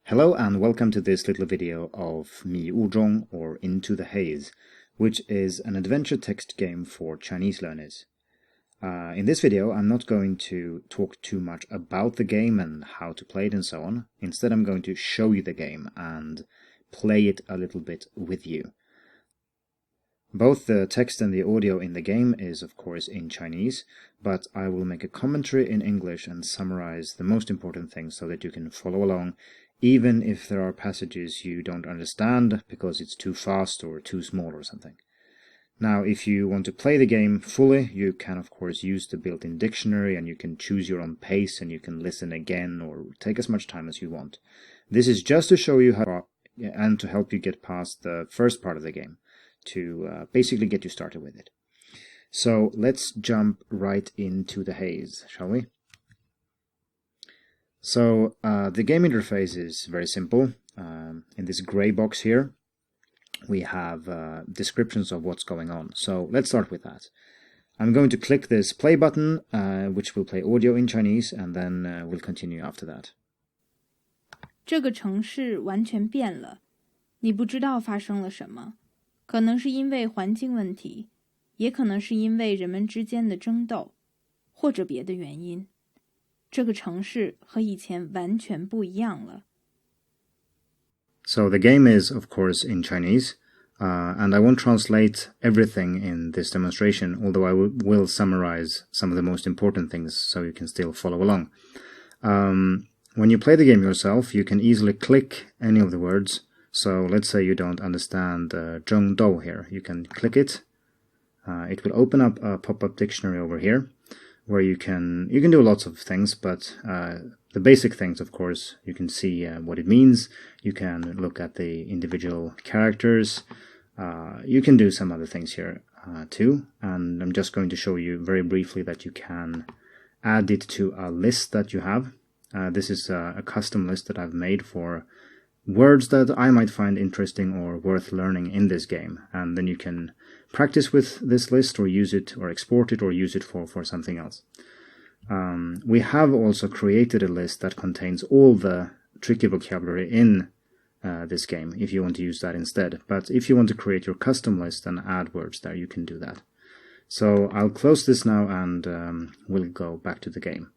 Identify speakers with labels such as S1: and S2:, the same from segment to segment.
S1: Hello and welcome to this little video of 迷雾中 or Into the Haze, which is an adventure text game for Chinese learners. In this video, I'm not going to talk too much about the game and how to play it and so on. Instead, I'm going to show you the game and play it a little bit with you. Both the text and the audio in the game is, of course, in Chinese, but I will make a commentary in English and summarize the most important things so that you can follow along, even if there are passages you don't understand because it's too fast or too small or something. Now, if you want to play the game fully, you can of course use the built-in dictionary and you can choose your own pace and you can listen again or take as much time as you want. This is just to show you how and to help you get past the first part of the game, to basically get you started with it. So let's jump right into the Haze, shall we? So the game interface is very simple. In this gray box here, we have descriptions of what's going on. So let's start with that. I'm going to click this play button, which will play audio in Chinese, and then we'll continue after that.
S2: 这个城市完全变了，你不知道发生了什么，可能是因为环境问题，也可能是因为人们之间的争斗，或者别的原因。这个城市和以前完全不一样了。
S1: So the game is, of course, in Chinese, and I won't translate everything in this demonstration, although I will summarize some of the most important things so you can still follow along. When you play the game yourself, you can easily click any of the words. So let's say you don't understand 争斗 here. You can click it. It will open up a pop-up dictionary over here, where you can do lots of things, but the basic things, of course, you can see what it means. You can look at the individual characters. You can do some other things here too, and I'm just going to show you very briefly that you can add it to a list that you have. This is a custom list that I've made for words that I might find interesting or worth learning in this game, and then you can practice with this list or use it or export it or use it for something else. We have also created a list that contains all the tricky vocabulary in this game if you want to use that instead, but if you want to create your custom list and add words there, you can do that. So I'll close this now and we'll go back to the game.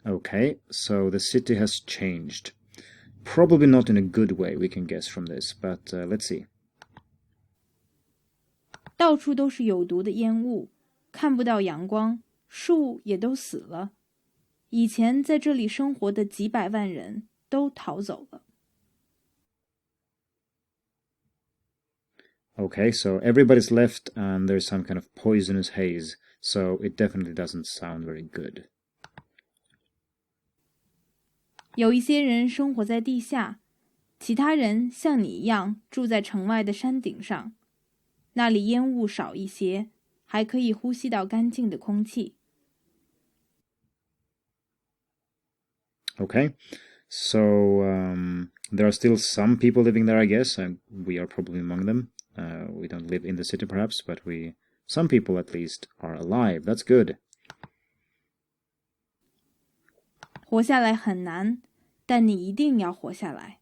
S1: Okay, so the city has changed. Probably not in a good way, we can guess from this, but let's see.
S2: 到处都是有毒的烟雾，看不到阳光，树也都死了。以前在这里生活的几百万人都逃走了。
S1: Okay, so everybody's left and there's some kind of poisonous haze, so it definitely doesn't sound very good.
S2: 有一些人生活在地下，其他人像你一样住在城外的山顶上，那里烟雾少一些，还可以呼吸到干净的空气。
S1: Okay, so there are still some people living there, I guess, and we are probably among them. We don't live in the city perhaps, but some people at least are alive. That's good.
S2: 活下来很难，但你一定要活下来。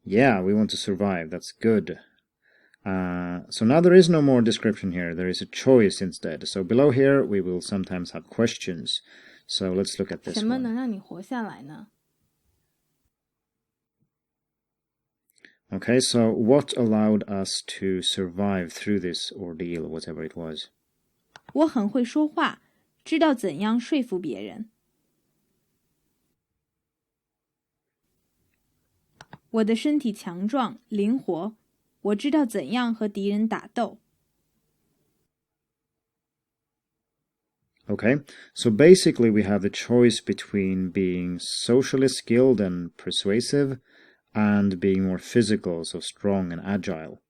S1: Yeah, we want to survive. That's good. So now there is no more description here. There is a choice instead. So below here, we will sometimes have questions. So let's look at this
S2: 什么
S1: one.
S2: 能让你活下来呢？
S1: Okay, so what allowed us to survive through this ordeal, whatever it was?
S2: 我很会说话，知道怎样说服别人。我的身体强壮、灵活，我知道怎样和敌人打斗。
S1: Okay, so basically we have the choice between being socially skilled and persuasive and being more physical, so strong and agile.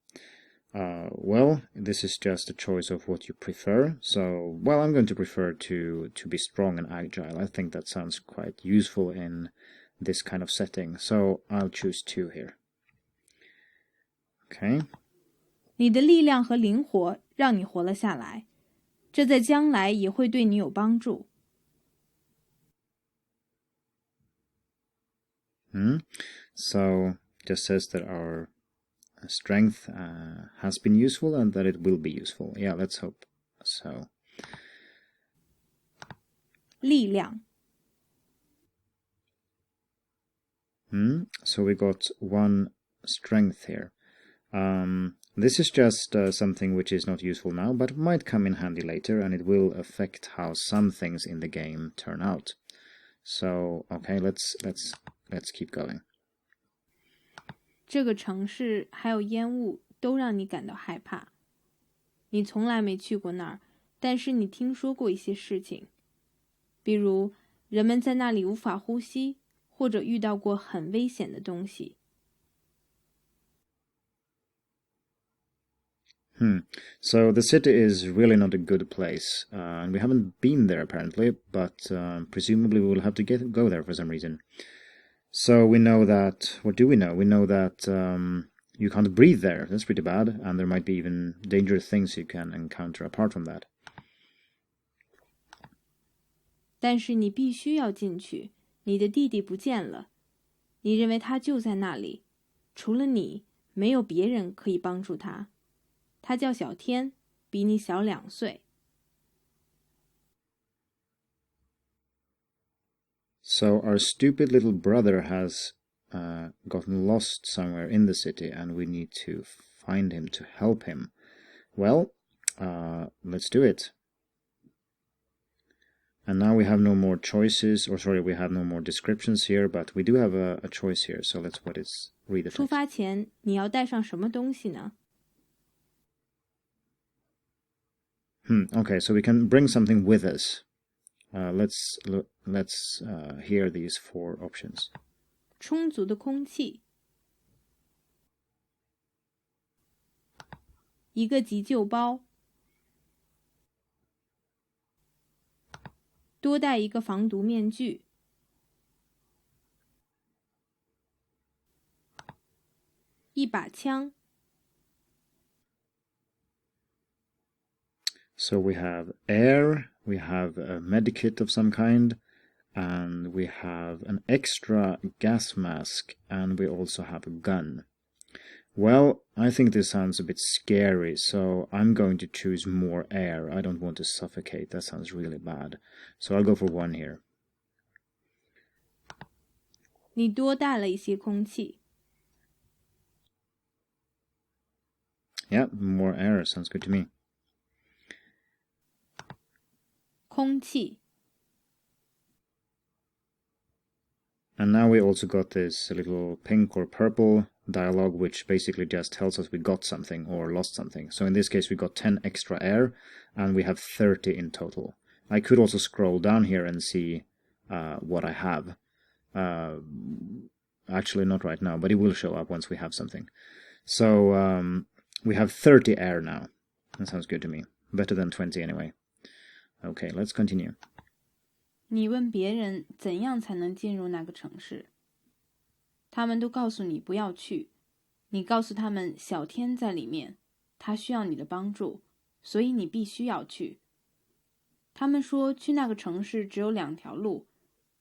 S1: Well, this is just a choice of what you prefer. So, well, I'm going to prefer to be strong and agile. I think that sounds quite useful in this kind of setting. So I'll choose 2 here. Okay.
S2: 你的力量和灵活让你活了下来，这在将来也会对你有帮助。
S1: So just says that our strength has been useful and that it will be useful. Yeah, let's hope so.
S2: 力量
S1: So we got one strength here. This is just something which is not useful now, but might come in handy later, and it will affect how some things in the game turn out. So, okay, let's keep going.
S2: 这个城市还有烟雾都让你感到害怕。你从来没去过那儿，但是你听说过一些事情，比如人们在那里无法呼吸，或者遇到过很危险的东西。
S1: So the city is really not a good place, and we haven't been there apparently, but presumably we will have to go there for some reason. So we know that, what do we know? We know that you can't breathe there, that's pretty bad, and there might be even dangerous things you can encounter apart from that.
S2: 但是你必须要进去，你的弟弟不见了，你认为他就在那里，除了你，没有别人可以帮助他。他叫小天，比你小2岁。
S1: So our stupid little brother has gotten lost somewhere in the city, and we need to find him to help him. Well, let's do it. And now we have no more choices, or sorry, we have no more descriptions here, but we do have a choice here, so let's read the text.
S2: 出发前你要带上什么东西呢？
S1: Okay, so we can bring something with us. Let's hear these 4 options.
S2: 充足的空气，一个急救包，多戴一个防毒面具，一把枪。
S1: So we have air, we have a medikit of some kind, and we have an extra gas mask, and we also have a gun. Well, I think this sounds a bit scary, so I'm going to choose more air. I don't want to suffocate, that sounds really bad. So I'll go for 1 here.
S2: 你多带了一些空气。
S1: Yeah, more air sounds good to me.
S2: 空气
S1: And now we also got this little pink or purple dialogue, which basically just tells us we got something or lost something. So in this case, we got 10 extra air, and we have 30 in total. I could also scroll down here and see what I have. Actually, not right now, but it will show up once we have something. So we have 30 air now. That sounds good to me. Better than 20 anyway. Okay, let's continue.
S2: 你问别人怎样才能进入那个城市，他们都告诉你不要去。你告诉他们小天在里面，他需要你的帮助，所以你必须要去。他们说去那个城市只有2条路，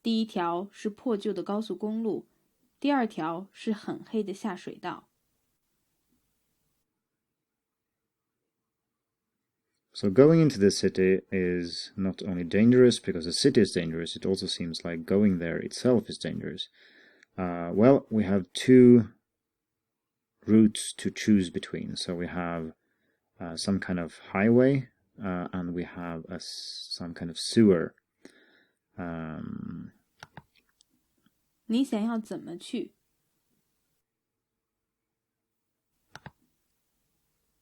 S2: 第一条是破旧的高速公路，第2条是很黑的下水道。
S1: So going into the city is not only dangerous because the city is dangerous, it also seems like going there itself is dangerous. Well, we have 2 routes to choose between. So we have some kind of highway and we have some kind of sewer.
S2: 你想要怎么去？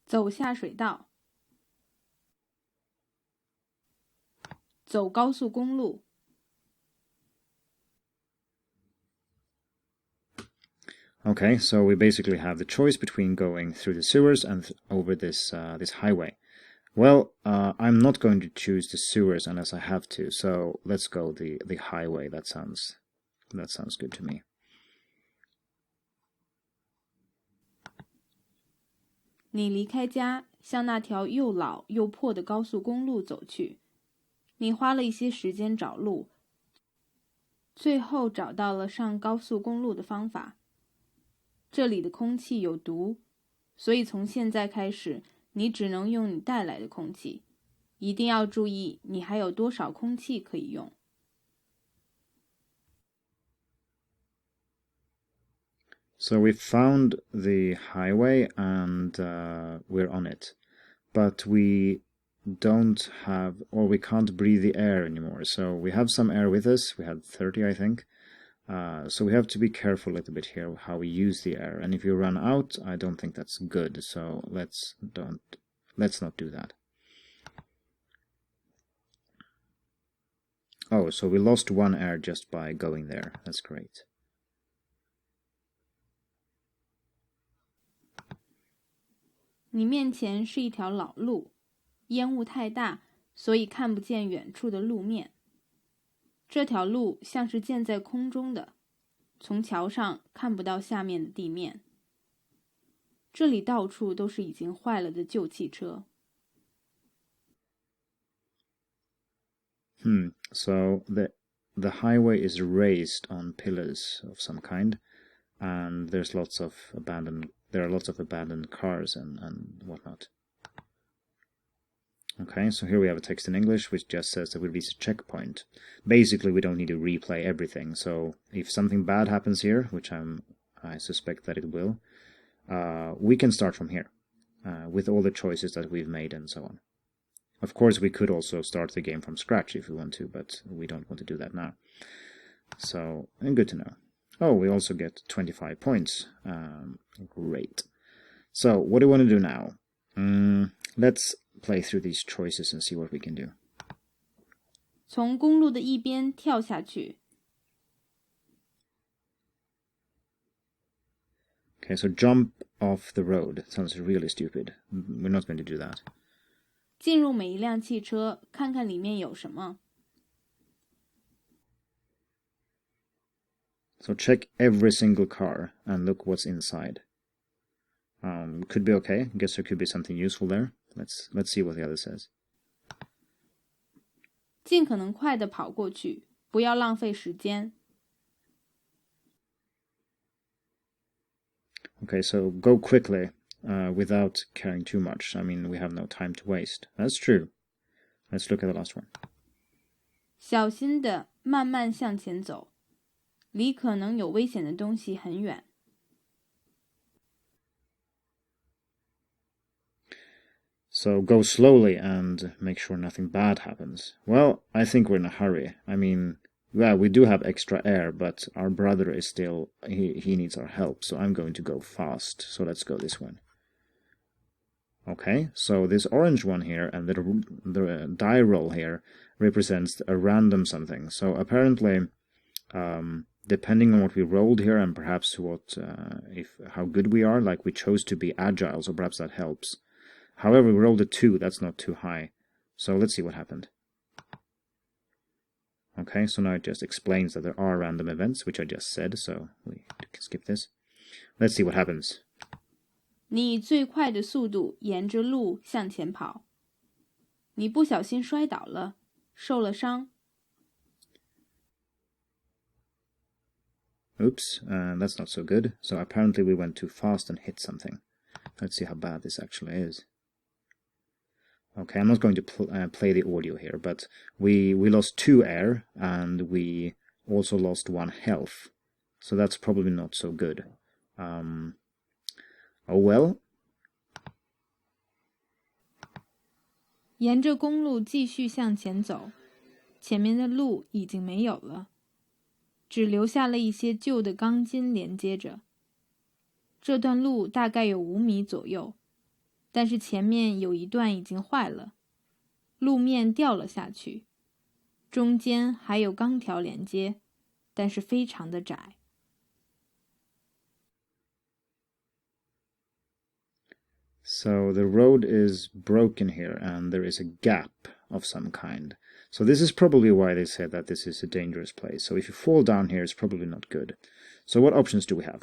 S2: 走下水道，走高速公路。
S1: Okay, so we basically have the choice between going through the sewers and over this highway. Well, I'm not going to choose the sewers unless I have to, so let's go the highway. That sounds good to me.
S2: 你离开家，向那条又老又破的高速公路走去。你花了一些时间找路，最后找到了上高速公路的方法。这里的空气有毒，所以从现在开始，你只能用你带来的空气。一定要注意你还有多少空气可以用。
S1: So we found the highway and we're on it. But we don't have, or we can't breathe the air anymore. So we have some air with us. We had 30, I think. So we have to be careful a little bit here how we use the air. And if you run out, I don't think that's good. So let's not do that. Oh, so we lost one air just by going there. That's great.
S2: 你面前是一条老路，烟雾太大，所以看不见远处的路面。这条路像是建在空中的，从桥上看不到下面的地面。这里到处都是已经坏了的旧汽车。
S1: So the highway is raised on pillars of some kind, and there are lots of abandoned cars and whatnot. Okay, so here we have a text in English which just says that we reach a checkpoint. Basically, we don't need to replay everything, so if something bad happens here, which I suspect that it will, we can start from here, with all the choices that we've made and so on. Of course, we could also start the game from scratch if we want to, but we don't want to do that now. So, and good to know. Oh, we also get 25 points. Great. So, what do we want to do now? Let's play through these choices and see what we can do.
S2: 从公路的一边跳下去。
S1: Okay, so jump off the road. Sounds really stupid. We're not going to do that.
S2: 进入每一辆汽车，看看里面有什么。
S1: So check every single car and look what's inside. Could be okay. I guess there could be something useful there. Let's see what the other says.
S2: 尽可能快地跑过去，不要浪费时间。
S1: Okay, so go quickly without caring too much. I mean, we have no time to waste. That's true. Let's look at the last one.
S2: 小心地慢慢向前走，离可能有危险的东西很远。
S1: So go slowly and make sure nothing bad happens. Well, I think we're in a hurry. I mean, yeah, we do have extra air, but our brother is still, he needs our help, so I'm going to go fast. So let's go this one. Okay, so this orange one here and the die roll here represents a random something. So apparently, depending on what we rolled here and perhaps how good we are, like we chose to be agile, so perhaps that helps. However, we rolled a 2, that's not too high. So let's see what happened. Okay, so now it just explains that there are random events, which I just said, so we can skip this. Let's see what happens.
S2: 你以最快的速度沿着路向前跑。你不小心摔倒了，受了伤。
S1: Oops, that's not so good. So apparently we went too fast and hit something. Let's see how bad this actually is. Okay, I'm not going to play the audio here, but we lost 2 air and we also lost 1 health. So that's probably not so good. Oh well.
S2: 沿着公路继续向前走，前面的路已经没有了，只留下了一些旧的钢筋连接着。这段路大概有5米左右。但是前面有一段已经坏了，路面掉了下去，中间还有钢条连接，但是非常的窄。
S1: So the road is broken here and there is a gap of some kind. So this is probably why they said that this is a dangerous place. So if you fall down here, it's probably not good. So what options do we have?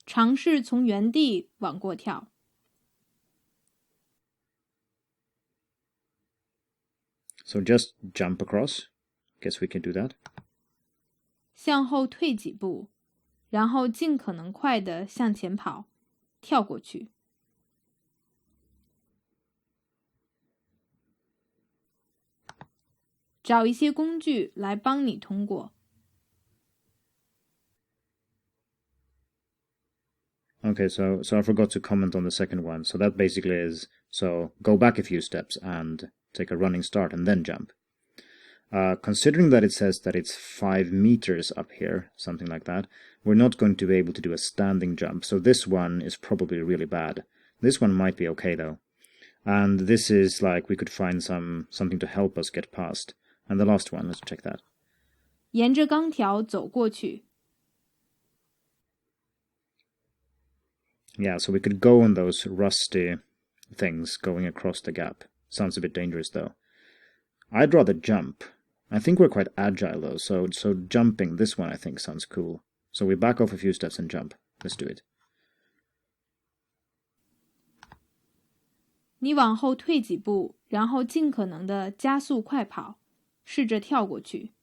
S2: 尝试从原地往过跳。
S1: So just jump across. Guess we can do that.
S2: 向后退几步，然后尽可能快地向前跑，跳过去。找一些工具来帮你通过。
S1: Okay, so I forgot to comment on the second one. So that basically is, so go back a few steps and take a running start and then jump. Considering that it says that it's 5 meters up here, something like that, we're not going to be able to do a standing jump. So this one is probably really bad. This one might be okay though. And this is like we could find something to help us get past. And the last one, let's check that.
S2: 沿着钢条走过去。
S1: Yeah, so we could go on those rusty things going across the gap. Sounds a bit dangerous though. I'd rather jump. I think we're quite agile though, so jumping, this one I think sounds cool. So we back off a few steps and jump. Let's do it.
S2: 你往后退几步，然后尽可能的加速快跑，试着跳过去。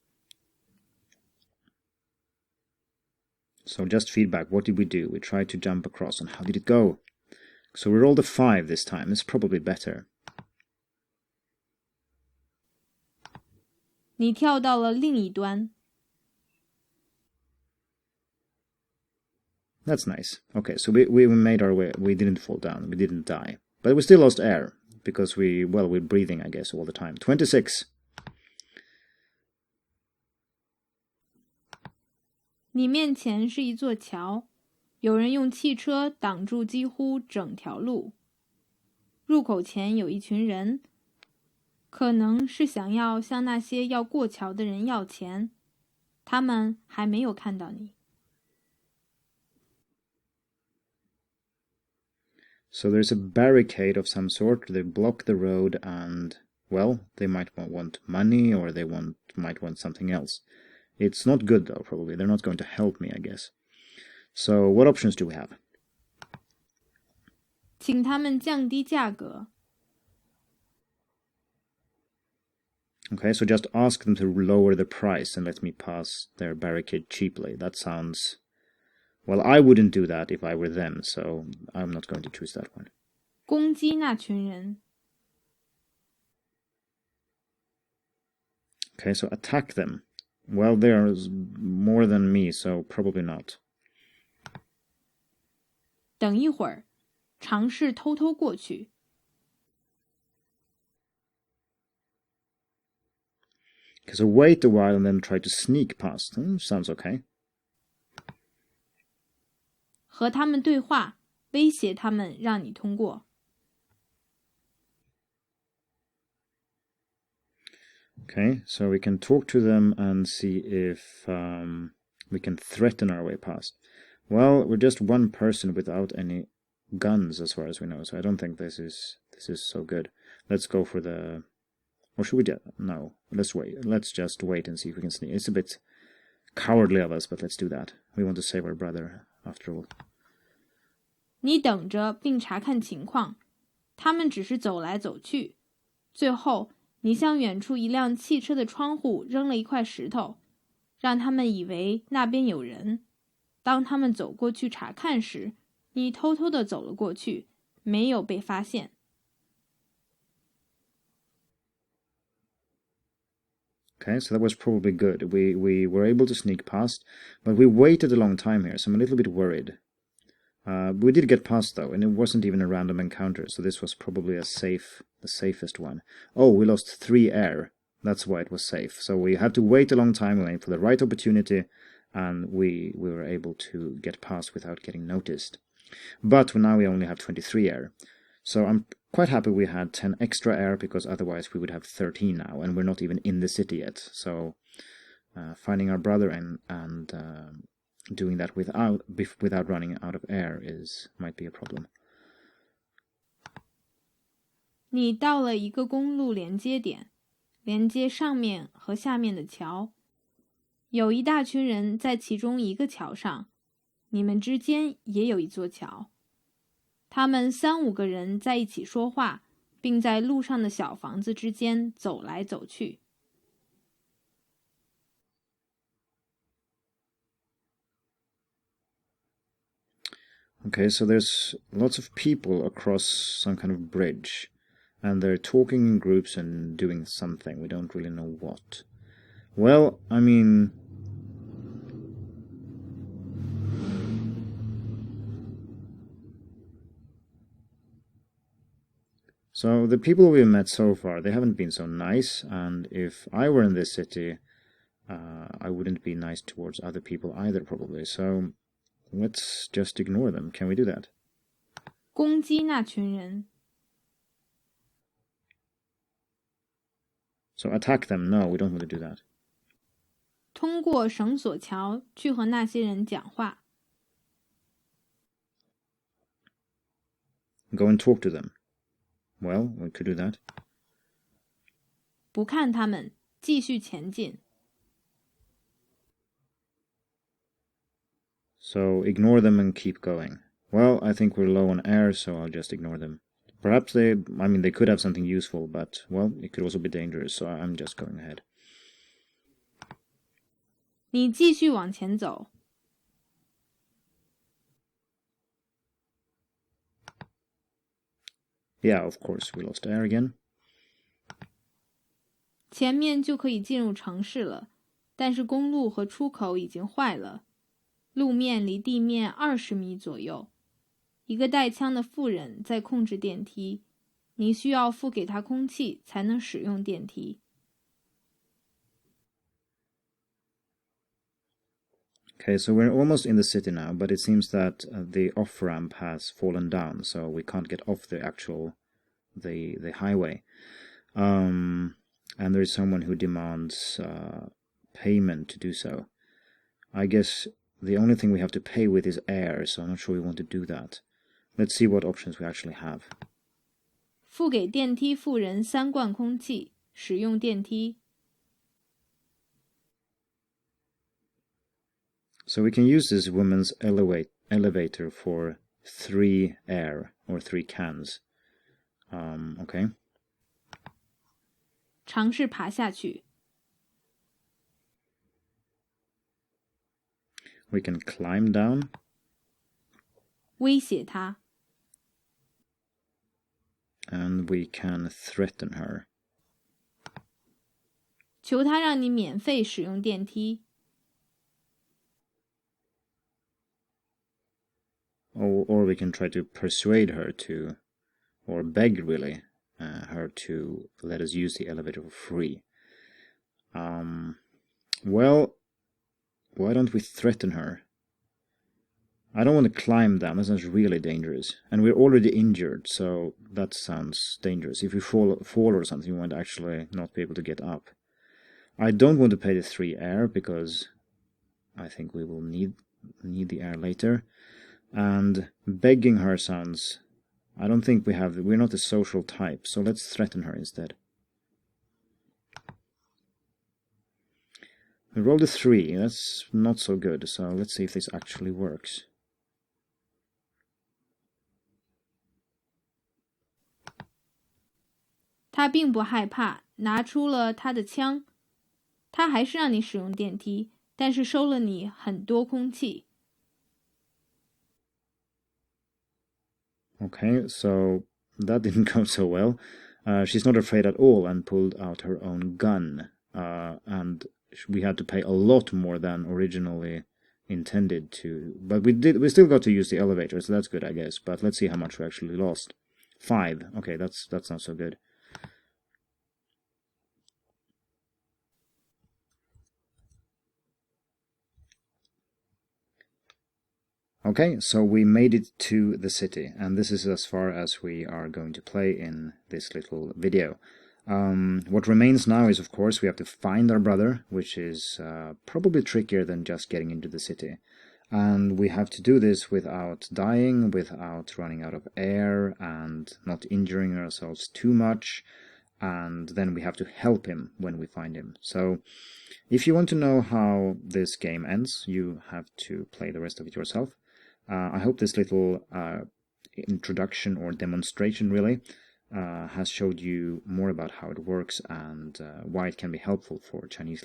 S1: So just feedback, what did we do? We tried to jump across, and how did it go? So we rolled a 5 this time, it's probably better.
S2: 你跳到了另一端。
S1: That's nice. Okay, so we made our way, we didn't fall down, we didn't die. But we still lost air, because we're breathing, I guess, all the time. 26.
S2: 你面前是一座桥，有人用汽车挡住几乎整条路。入口前有一群人，可能是想要向那些要过桥的人要钱，他们还没有看到你。
S1: So there's a barricade of some sort. They block the road and, well, they might want money or they might want something else. It's not good though, probably. They're not going to help me, I guess. So what options do we have?
S2: 请他们降低价格。
S1: Okay, so just ask them to lower the price and let me pass their barricade cheaply. That sounds... Well, I wouldn't do that if I were them, so I'm not going to choose that one.
S2: 攻击那群人。
S1: Okay, so attack them. Well, there's more than me, so probably not.
S2: 等一会儿，尝试偷偷过去。
S1: Okay, so wait a while and then try to sneak past. Sounds okay.
S2: 和他们对话，威胁他们让你通过。
S1: Okay, so we can talk to them and see if we can threaten our way past. Well, we're just one person without any guns as far as we know, so I don't think this is so good. Let's go for the... Or should we do... No, let's wait. Let's just wait and see if we can sneak. It's a bit cowardly of us, but let's do that. We want to save our brother, after all.
S2: 你等着并查看情况，他们只是走来走去。最后，你向远处一辆汽车的窗户扔了一块石头，让他们以为那边有人。当他们走过去查看时，你偷偷地走了过去，没有被发现。
S1: Okay, so that was probably good. We were able to sneak past, but we waited a long time here, so I'm a little bit worried. We did get past though, and it wasn't even a random encounter, so this was probably the safest one. Oh, we lost 3 air. That's why it was safe. So we had to wait a long time, waiting for the right opportunity, and we were able to get past without getting noticed. But now we only have 23 air. So I'm quite happy we had 10 extra air, because otherwise we would have 13 now, and we're not even in the city yet. So finding our brother and doing that without running out of air might be a problem.
S2: 你到了一个公路连接点，连接上面和下面的桥。有一大群人在其中一个桥上，你们之间也有一座桥。他们3-5个人在一起说话，并在路上的小房子之间走来走去。
S1: Okay, so there's lots of people across some kind of bridge, and they're talking in groups and doing something. We don't really know what. Well, I mean... So the people we've met so far, they haven't been so nice, and if I were in this city, I wouldn't be nice towards other people either, probably. So let's just ignore them. Can we do that?
S2: 攻击那群人。
S1: So attack them? No, we don't want to do that.
S2: 通过绳索桥去和那些人讲话。
S1: Go and talk to them. Well, we could do that.
S2: 不看他们，继续前进。
S1: So ignore them and keep going. Well, I think we're low on air, so I'll just ignore them. Perhaps they could have something useful, but, well, it could also be dangerous, so I'm just going ahead.
S2: 你继续往前走。
S1: Yeah, of course, we lost air again.
S2: 前面就可以进入城市了，但是公路和出口已经坏了，路面离地面20米左右。一个带枪的妇人在控制电梯，你需要付给她空气才能使用电梯。
S1: Okay, so we're almost in the city now, but it seems that the off-ramp has fallen down, so we can't get off the the highway. And there is someone who demands payment to do so. I guess the only thing we have to pay with is air, so I'm not sure we want to do that. Let's see what options we actually have.
S2: 付给电梯妇人3罐空气，使用电梯。
S1: So we can use this woman's elevator for 3 air, or 3 cans. Okay.
S2: 尝试爬下去。
S1: We can climb down.
S2: 威胁她。
S1: And we can threaten her.
S2: 求她让你免费使用电梯。
S1: Or we can try to persuade her to, or beg really, her to let us use the elevator for free. Well, why don't we threaten her? I don't want to climb down, that sounds really dangerous. And we're already injured, so that sounds dangerous. If we fall or something, we might actually not be able to get up. I don't want to pay the 3 air, because I think we will need the air later. And begging her sounds... I don't think we're not a social type, so let's threaten her instead. We rolled a 3, that's not so good, so let's see if this actually works.
S2: 他并不害怕，拿出了他的枪。他还是让你使用电梯，但是收了你很多空气。
S1: Okay, so that didn't go so well. She's not afraid at all and pulled out her own gun. And we had to pay a lot more than originally intended to. But we still got to use the elevator, so that's good, I guess. But let's see how much we actually lost. 5. Okay, that's not so good. Okay, so we made it to the city, and this is as far as we are going to play in this little video. What remains now is, of course, we have to find our brother, which is probably trickier than just getting into the city. And we have to do this without dying, without running out of air, and not injuring ourselves too much. And then we have to help him when we find him. So, if you want to know how this game ends, you have to play the rest of it yourself. I hope this little introduction or demonstration really has showed you more about how it works and why it can be helpful for Chinese learners.